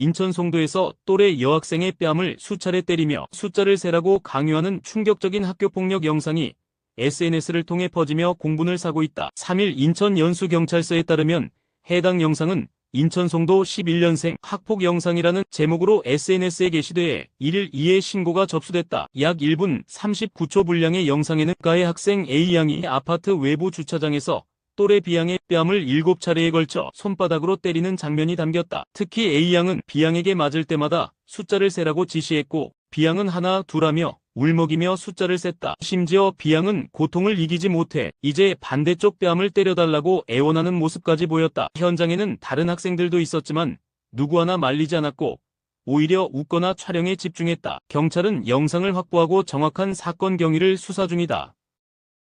인천 송도에서 또래 여학생의 뺨을 수차례 때리며 숫자를 세라고 강요하는 충격적인 학교폭력 영상이 SNS를 통해 퍼지며 공분을 사고 있다. 3일 인천 연수경찰서에 따르면 해당 영상은 인천 송도 11년생 학폭 영상이라는 제목으로 SNS에 게시돼 1일 이에 신고가 접수됐다. 약 1분 39초 분량의 영상에는 가해 학생 A양이 아파트 외부 주차장에서 또래 B양의 뺨을 7차례에 걸쳐 손바닥으로 때리는 장면이 담겼다. 특히 A양은 B양에게 맞을 때마다 숫자를 세라고 지시했고 B양은 하나 둘하며 울먹이며 숫자를 셌다. 심지어 B양은 고통을 이기지 못해 이제 반대쪽 뺨을 때려달라고 애원하는 모습까지 보였다. 현장에는 다른 학생들도 있었지만 누구 하나 말리지 않았고 오히려 웃거나 촬영에 집중했다. 경찰은 영상을 확보하고 정확한 사건 경위를 수사 중이다.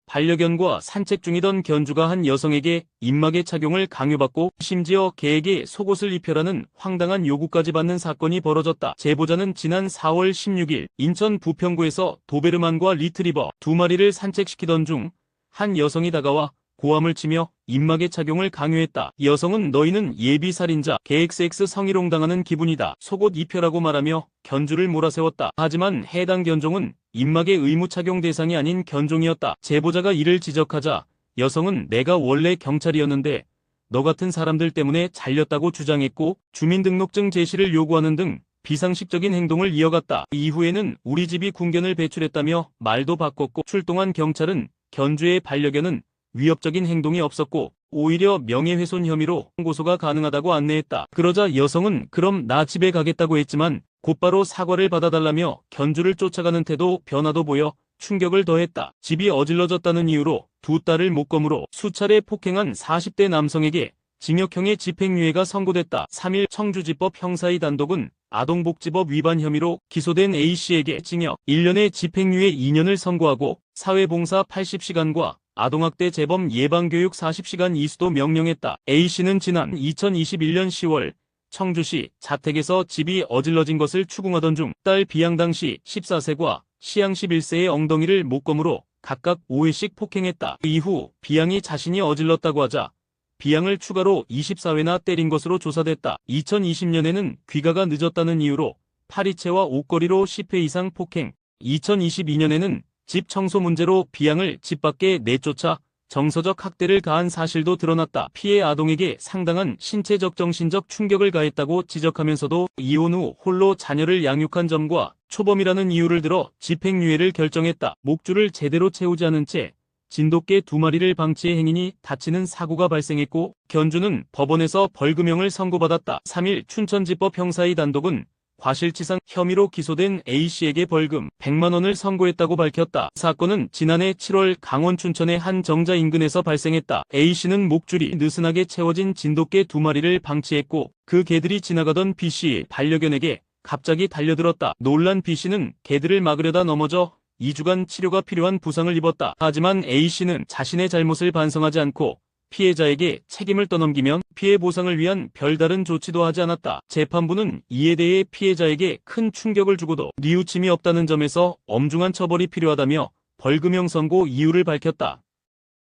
반려견과 산책 중이던 견주가 한 여성에게 입마개 착용을 강요받고 심지어 개에게 속옷을 입혀라는 황당한 요구까지 받는 사건이 벌어졌다. 제보자는 지난 4월 16일 인천 부평구에서 도베르만과 리트리버 2마리를 산책시키던 중 한 여성이 다가와 고함을 치며 입마개 착용을 강요했다. 여성은 너희는 예비 살인자, 개XX 성희롱 당하는 기분이다. 속옷 입혀라고 말하며 견주를 몰아세웠다. 하지만 해당 견종은 입마개 의무 착용 대상이 아닌 견종이었다. 제보자가 이를 지적하자 여성은 내가 원래 경찰이었는데 너 같은 사람들 때문에 잘렸다고 주장했고 주민등록증 제시를 요구하는 등 비상식적인 행동을 이어갔다. 이후에는 우리 집이 군견을 배출했다며 말도 바꿨고 출동한 경찰은 견주의 반려견은 위협적인 행동이 없었고 오히려 명예훼손 혐의로 고소가 가능하다고 안내했다. 그러자 여성은 그럼 나 집에 가겠다고 했지만 곧바로 사과를 받아달라며 견주를 쫓아가는 태도 변화도 보여 충격을 더했다. 집이 어질러졌다는 이유로 두 딸을 목검으로 수차례 폭행한 40대 남성에게 징역형의 집행유예가 선고됐다. 3일 청주지법 형사2 단독은 아동복지법 위반 혐의로 기소된 A씨에게 징역 1년의 집행유예 2년을 선고하고 사회봉사 80시간과 아동학대 재범 예방교육 40시간 이수도 명령했다. A씨는 지난 2021년 10월 청주시 자택에서 집이 어질러진 것을 추궁하던 중 딸 B양 당시 14세과 C양 11세의 엉덩이를 목검으로 각각 5회씩 폭행했다. 이후 B양이 자신이 어질렀다고 하자 B양을 추가로 24회나 때린 것으로 조사됐다. 2020년에는 귀가가 늦었다는 이유로 파리채와 옷걸이로 10회 이상 폭행, 2022년에는 집 청소 문제로 B양을 집 밖에 내쫓아 정서적 학대를 가한 사실도 드러났다. 피해 아동에게 상당한 신체적 정신적 충격을 가했다고 지적하면서도 이혼 후 홀로 자녀를 양육한 점과 초범이라는 이유를 들어 집행유예를 결정했다. 목줄을 제대로 채우지 않은 채 진돗개 2마리를 방치해 행인이 다치는 사고가 발생했고 견주는 법원에서 벌금형을 선고받았다. 3일 춘천지법 형사2 단독은 과실치상 혐의로 기소된 A씨에게 벌금 100만 원을 선고했다고 밝혔다. 사건은 지난해 7월 강원 춘천의 한 정자 인근에서 발생했다. A씨는 목줄이 느슨하게 채워진 진돗개 2마리를 방치했고 그 개들이 지나가던 B씨 반려견에게 갑자기 달려들었다. 놀란 B씨는 개들을 막으려다 넘어져 2주간 치료가 필요한 부상을 입었다. 하지만 A씨는 자신의 잘못을 반성하지 않고 피해자에게 책임을 떠넘기면 피해 보상을 위한 별다른 조치도 하지 않았다. 재판부는 이에 대해 피해자에게 큰 충격을 주고도 뉘우침이 없다는 점에서 엄중한 처벌이 필요하다며 벌금형 선고 이유를 밝혔다.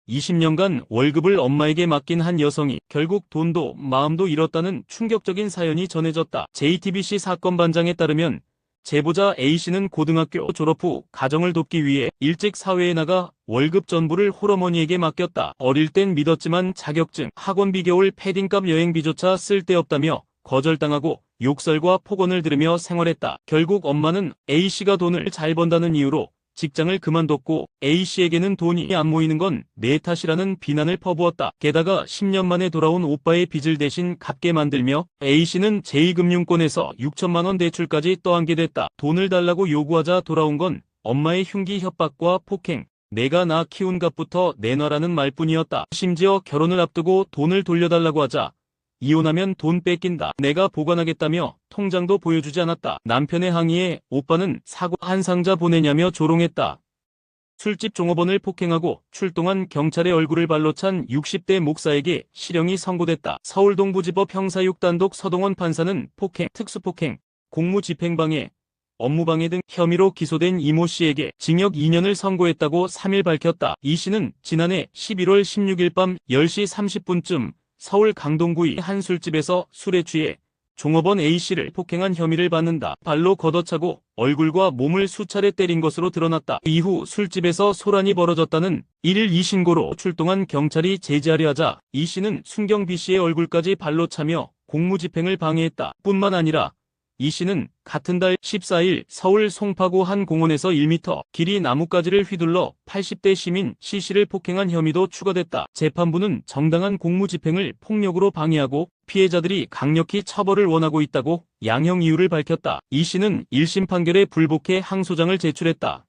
20년간 월급을 엄마에게 맡긴 한 여성이 결국 돈도 마음도 잃었다는 충격적인 사연이 전해졌다. JTBC 사건 반장에 따르면 제보자 A씨는 고등학교 졸업 후 가정을 돕기 위해 일찍 사회에 나가 월급 전부를 홀어머니에게 맡겼다. 어릴 땐 믿었지만 자격증, 학원비 겨울 패딩값 여행비조차 쓸데없다며 거절당하고 욕설과 폭언을 들으며 생활했다. 결국 엄마는 A씨가 돈을 잘 번다는 이유로 직장을 그만뒀고 A씨에게는 돈이 안 모이는 건 내 탓이라는 비난을 퍼부었다. 게다가 10년 만에 돌아온 오빠의 빚을 대신 갚게 만들며 A씨는 제2금융권에서 6천만 원 대출까지 떠안게 됐다. 돈을 달라고 요구하자 돌아온 건 엄마의 흉기 협박과 폭행, 내가 나 키운 값부터 내놔라는 말뿐이었다. 심지어 결혼을 앞두고 돈을 돌려달라고 하자 이혼하면 돈 뺏긴다. 내가 보관하겠다며 통장도 보여주지 않았다. 남편의 항의에 오빠는 사고 한 상자 보내냐며 조롱했다. 술집 종업원을 폭행하고 출동한 경찰의 얼굴을 발로 찬 60대 목사에게 실형이 선고됐다. 서울 동부지법 형사6 단독 서동원 판사는 폭행, 특수폭행, 공무집행방해, 업무방해 등 혐의로 기소된 이모 씨에게 징역 2년을 선고했다고 3일 밝혔다. 이 씨는 지난해 11월 16일 밤 10시 30분쯤 서울 강동구의 한 술집에서 술에 취해 종업원 A씨를 폭행한 혐의를 받는다. 발로 걷어차고 얼굴과 몸을 수차례 때린 것으로 드러났다. 이후 술집에서 소란이 벌어졌다는 112 신고로 출동한 경찰이 제지하려 하자 E씨는 순경 B씨의 얼굴까지 발로 차며 공무집행을 방해했다. 뿐만 아니라 E씨는 같은 달 14일 서울 송파구 한 공원에서 1m 길이 나뭇가지를 휘둘러 80대 시민 C씨를 폭행한 혐의도 추가됐다. 재판부는 정당한 공무집행을 폭력으로 방해하고 피해자들이 강력히 처벌을 원하고 있다고 양형 이유를 밝혔다. E씨는 1심 판결에 불복해 항소장을 제출했다.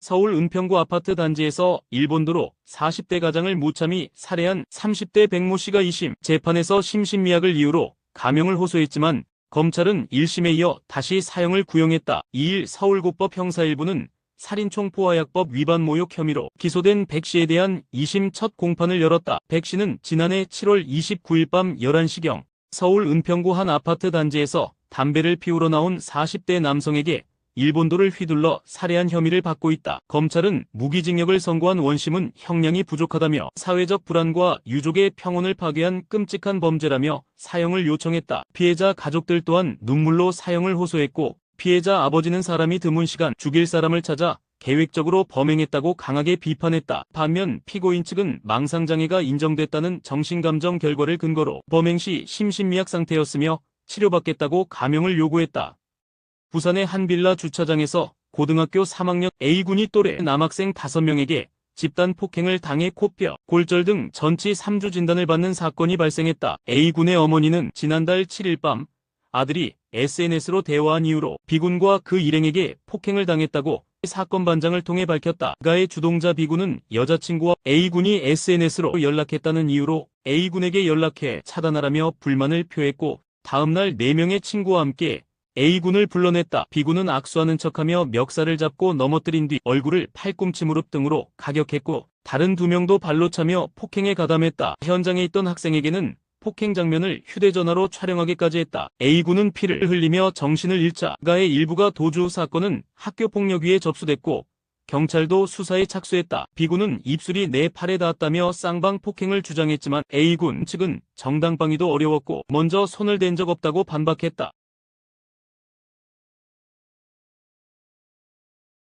서울 은평구 아파트 단지에서 일본도로 40대 가장을 무참히 살해한 30대 백모 씨가 2심 재판에서 심신미약을 이유로 감형을 호소했지만 검찰은 1심에 이어 다시 사형을 구형했다. 2일 서울고법 형사 1부는 살인총포화약법 위반 모욕 혐의로 기소된 백 씨에 대한 2심 첫 공판을 열었다. 백 씨는 지난해 7월 29일 밤 11시경 서울 은평구 한 아파트 단지에서 담배를 피우러 나온 40대 남성에게 일본도를 휘둘러 살해한 혐의를 받고 있다. 검찰은 무기징역을 선고한 원심은 형량이 부족하다며 사회적 불안과 유족의 평온을 파괴한 끔찍한 범죄라며 사형을 요청했다. 피해자 가족들 또한 눈물로 사형을 호소했고 피해자 아버지는 사람이 드문 시간 죽일 사람을 찾아 계획적으로 범행했다고 강하게 비판했다. 반면 피고인 측은 망상장애가 인정됐다는 정신감정 결과를 근거로 범행 시 심신미약 상태였으며 치료받겠다고 감형을 요구했다. 부산의 한 빌라 주차장에서 고등학교 3학년 A군이 또래 남학생 5명에게 집단 폭행을 당해 코뼈, 골절 등 전치 3주 진단을 받는 사건이 발생했다. A군의 어머니는 지난달 7일 밤 아들이 SNS로 대화한 이유로 B군과 그 일행에게 폭행을 당했다고 사건 반장을 통해 밝혔다. 그가의 주동자 B군은 여자친구와 A군이 SNS로 연락했다는 이유로 A군에게 연락해 차단하라며 불만을 표했고 다음날 4명의 친구와 함께 A군을 불러냈다. B군은 악수하는 척하며 멱살을 잡고 넘어뜨린 뒤 얼굴을 팔꿈치 무릎 등으로 가격했고 다른 2명도 발로 차며 폭행에 가담했다. 현장에 있던 학생에게는 폭행 장면을 휴대전화로 촬영하기까지 했다. A군은 피를 흘리며 정신을 잃자 그가의 일부가 도주 후 사건은 학교폭력위에 접수됐고 경찰도 수사에 착수했다. B군은 입술이 내 팔에 닿았다며 쌍방 폭행을 주장했지만 A군 측은 정당방위도 어려웠고 먼저 손을 댄 적 없다고 반박했다.